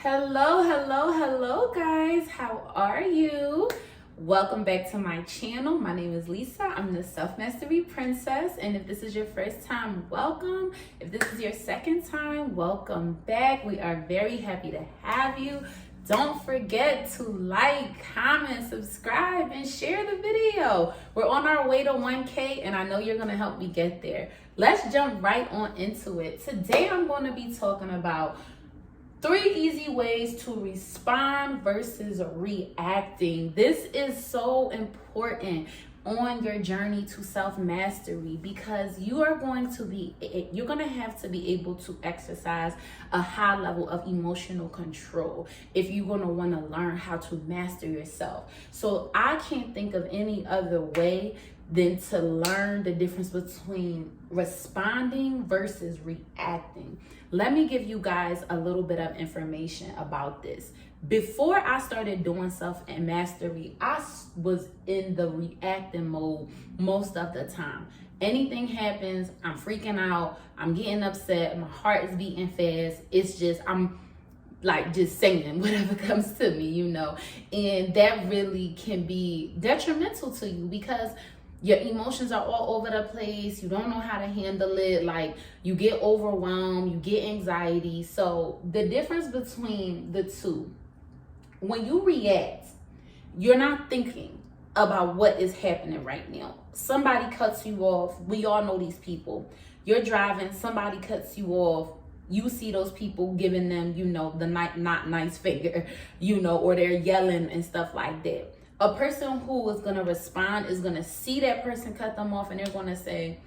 Hello, guys. How are you? Welcome back to my channel. My name is Lisa. I'm the Self Mastery Princess. And if this is your first time, welcome. If this is your second time, welcome back. We are very happy to have you. Don't forget to like, comment, subscribe, and share the video. We're on our way to 1K, and I know you're going to help me get there. Let's jump right on into it. Today, I'm going to be talking about 3 easy ways to respond versus reacting. This is so important on your journey to self-mastery because you're going to have to be able to exercise a high level of emotional control if you're going to want to learn how to master yourself. So I can't think of any other way than to learn the difference between responding versus reacting. Let me give you guys a little bit of information about this. Before I started doing self-mastery, I was in the reacting mode most of the time. Anything happens, I'm freaking out, I'm getting upset, my heart is beating fast. It's just, I'm like just saying whatever comes to me, you know. And that really can be detrimental to you because your emotions are all over the place. You don't know how to handle it. Like, you get overwhelmed, you get anxiety. So the difference between the two, when you react, you're not thinking about what is happening right now. Somebody cuts you off. We all know these people. You're driving, somebody cuts you off. You see those people giving them, you know, the not nice finger, you know, or they're yelling and stuff like that. A person who is going to respond is going to see that person cut them off and they're going to say,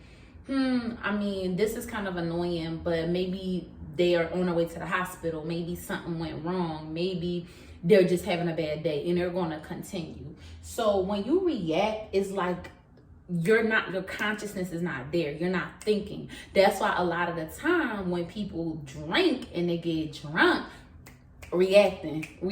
I mean, this is kind of annoying, but maybe they are on their way to the hospital. Maybe something went wrong. Maybe they're just having a bad day, and they're going to continue. So when you react, it's like your consciousness is not there. You're not thinking. That's why a lot of the time when people drink and they get drunk, reacting, and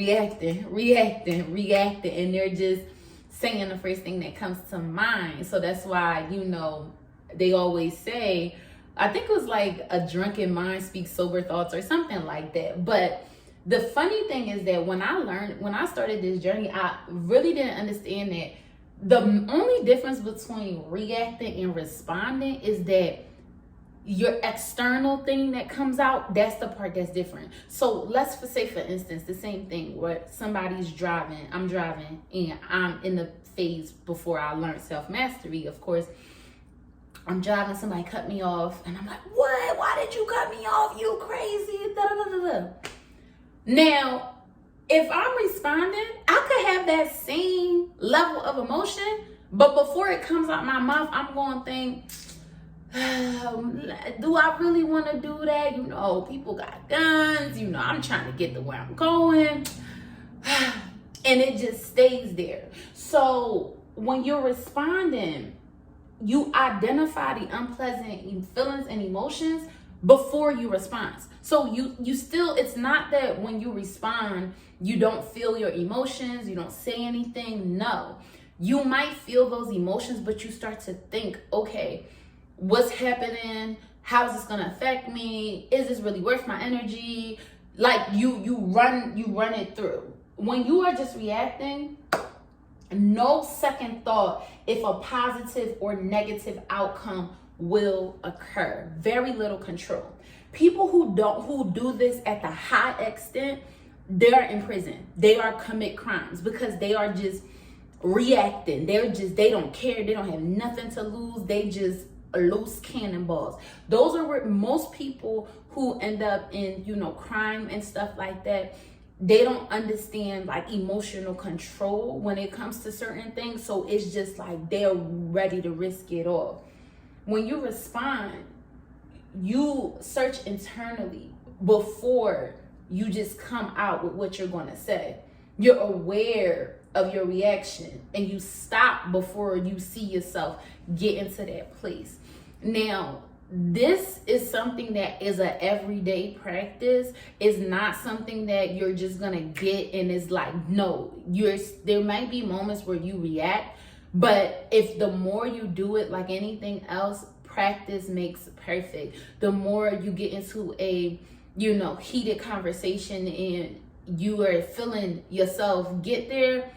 they're just saying the first thing that comes to mind. So that's why, you know, they always say, I think it was like a drunken mind speaks sober thoughts or something like that. But the funny thing is that when I started this journey, I really didn't understand that the only difference between reacting and responding is that your external thing that comes out, that's the part that's different. So let's say, for instance, the same thing where somebody's driving, I'm driving, and I'm in the phase before I learned self-mastery. Of course, I'm driving, somebody cut me off, and I'm like, what? Why did you cut me off? You crazy. Da, da, da, da. Now, if I'm responding, I could have that same level of emotion, but before it comes out my mouth, I'm going to think, do I really want to do that? You know, people got guns. You know, I'm trying to get to where I'm going. And it just stays there. So when you're responding, you identify the unpleasant feelings and emotions before you respond. So you still, it's not that when you respond, you don't feel your emotions, you don't say anything. No, you might feel those emotions, but you start to think, okay, what's happening? How is this gonna affect me? Is this really worth my energy? Like you run it through. When you are just reacting, no second thought if a positive or negative outcome will occur. Very little control. People who do this at the high extent, they're in prison. They are commit crimes because they are just reacting. They don't care. They don't have nothing to lose. They just loose cannonballs. Those are where most people who end up in, you know, crime and stuff like that, they don't understand like emotional control when it comes to certain things. So it's just like they're ready to risk it all. When you respond, you search internally before you just come out with what you're going to say. You're aware of your reaction and you stop before you see yourself get into that place. Now, this is something that is an everyday practice. It's not something that you're just gonna get and it's like, no, there might be moments where you react, but if the more you do it, like anything else, practice makes perfect. The more you get into a, you know, heated conversation and you are feeling yourself get there,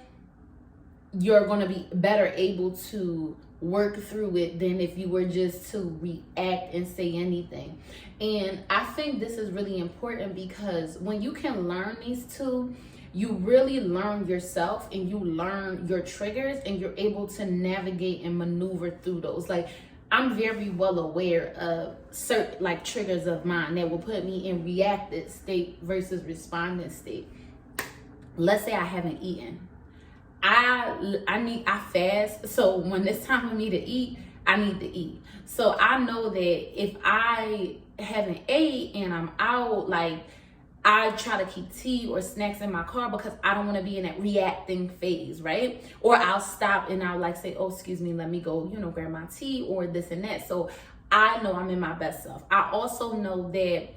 you're going to be better able to work through it than if you were just to react and say anything. And I think this is really important because when you can learn these two, you really learn yourself and you learn your triggers and you're able to navigate and maneuver through those. Like, I'm very well aware of certain like triggers of mine that will put me in reactive state versus responding state. Let's say I haven't eaten. I fast. So when it's time for me to eat, I need to eat. So I know that if I haven't ate and I'm out, like, I try to keep tea or snacks in my car because I don't want to be in that reacting phase, right? Or I'll stop and I'll like say, oh, excuse me, let me go, grab my tea or this and that. So I know I'm in my best self. I also know that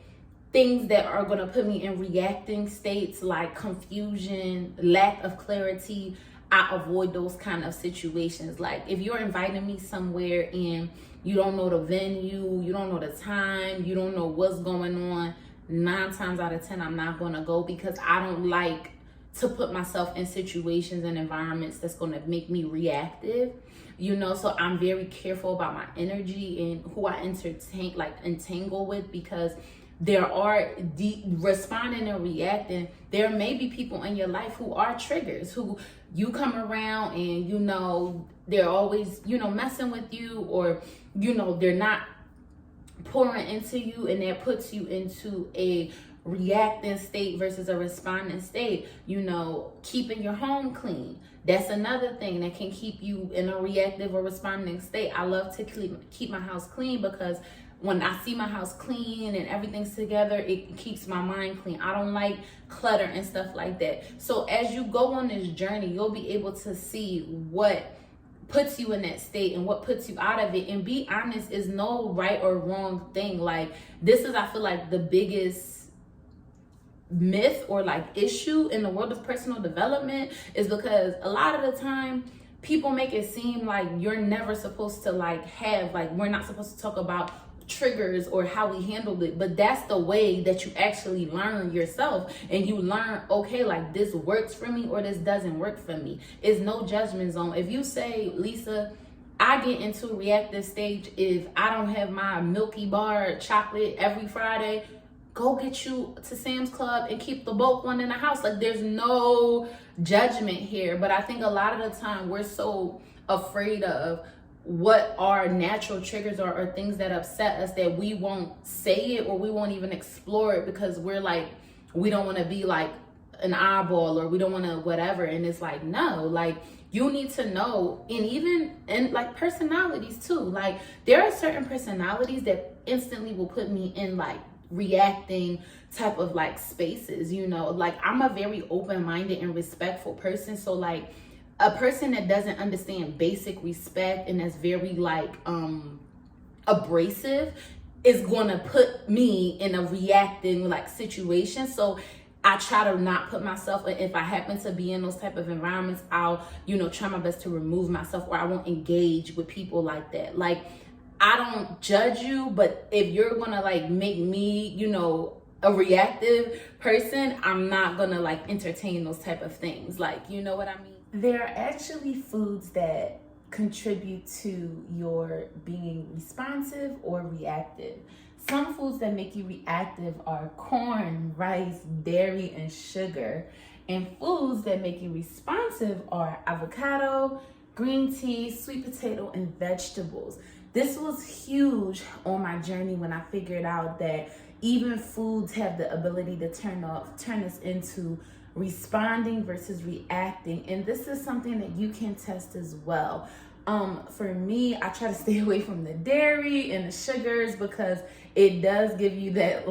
things that are going to put me in reacting states like confusion, lack of clarity, I avoid those kind of situations. Like, if you're inviting me somewhere and you don't know the venue, you don't know the time, you don't know what's going on, 9 times out of 10, I'm not going to go because I don't like to put myself in situations and environments that's going to make me reactive, so I'm very careful about my energy and who I entangle with, because there are responding and reacting. There may be people in your life who are triggers, who you come around and they're always messing with you, or they're not pouring into you, and that puts you into a reacting state versus a responding state. Keeping your home clean, that's another thing that can keep you in a reactive or responding state. I love to keep my house clean because when I see my house clean and everything's together, it keeps my mind clean. I don't like clutter and stuff like that. So as you go on this journey, you'll be able to see what puts you in that state and what puts you out of it. And be honest, is no right or wrong thing. Like, this is, I feel like, the biggest myth or like issue in the world of personal development, is because a lot of the time people make it seem like you're never supposed to we're not supposed to talk about triggers or how we handled it. But that's the way that you actually learn yourself, and you learn, okay, like, this works for me or this doesn't work for me. It's no judgment zone. If you say, Lisa, I get into a reactive stage if I don't have my Milky Bar chocolate every Friday, go get you to Sam's Club and keep the bulk one in the house. Like, there's no judgment here. But I think a lot of the time we're so afraid of what our natural triggers are, or things that upset us, that we won't say it or we won't even explore it because we're like, we don't want to be like an eyeball, or we don't want to whatever. And it's like, no, like, you need to know. And even in like personalities too, like, there are certain personalities that instantly will put me in like reacting type of like spaces, like, I'm a very open-minded and respectful person. So like, a person that doesn't understand basic respect and that's very like abrasive is going to put me in a reacting like situation. So I try to not put myself, if I happen to be in those type of environments, I'll try my best to remove myself, or I won't engage with people like that. Like, I don't judge you, but if you're gonna like make me a reactive person, I'm not gonna like entertain those type of things. Like, you know what I mean? There are actually foods that contribute to your being responsive or reactive. Some foods that make you reactive are corn, rice, dairy, and sugar. And foods that make you responsive are avocado, green tea, sweet potato, and vegetables. This was huge on my journey when I figured out that even foods have the ability to turn us into responding versus reacting. And this is something that you can test as well. For me, I try to stay away from the dairy and the sugars because it does give you that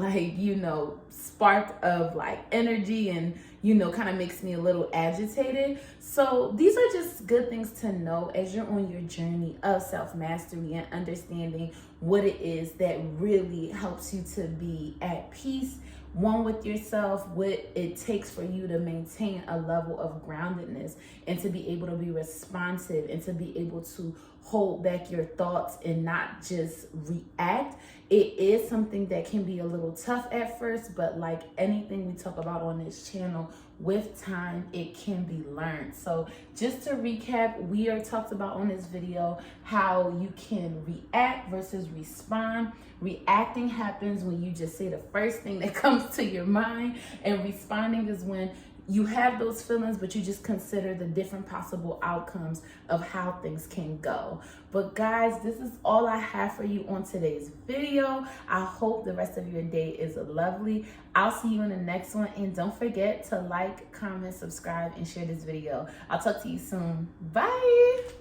spark of like energy, and kind of makes me a little agitated. So these are just good things to know as you're on your journey of self-mastery and understanding what it is that really helps you to be at peace, one with yourself, what it takes for you to maintain a level of groundedness and to be able to be responsive and to be able to hold back your thoughts and not just react. It is something that can be a little tough at first, but like anything we talk about on this channel, with time, it can be learned. So just to recap, we are talked about on this video how you can react versus respond. Reacting happens when you just say the first thing that comes to your mind, and responding is when you have those feelings, but you just consider the different possible outcomes of how things can go. But guys, this is all I have for you on today's video. I hope the rest of your day is lovely. I'll see you in the next one. And don't forget to like, comment, subscribe, and share this video. I'll talk to you soon. Bye.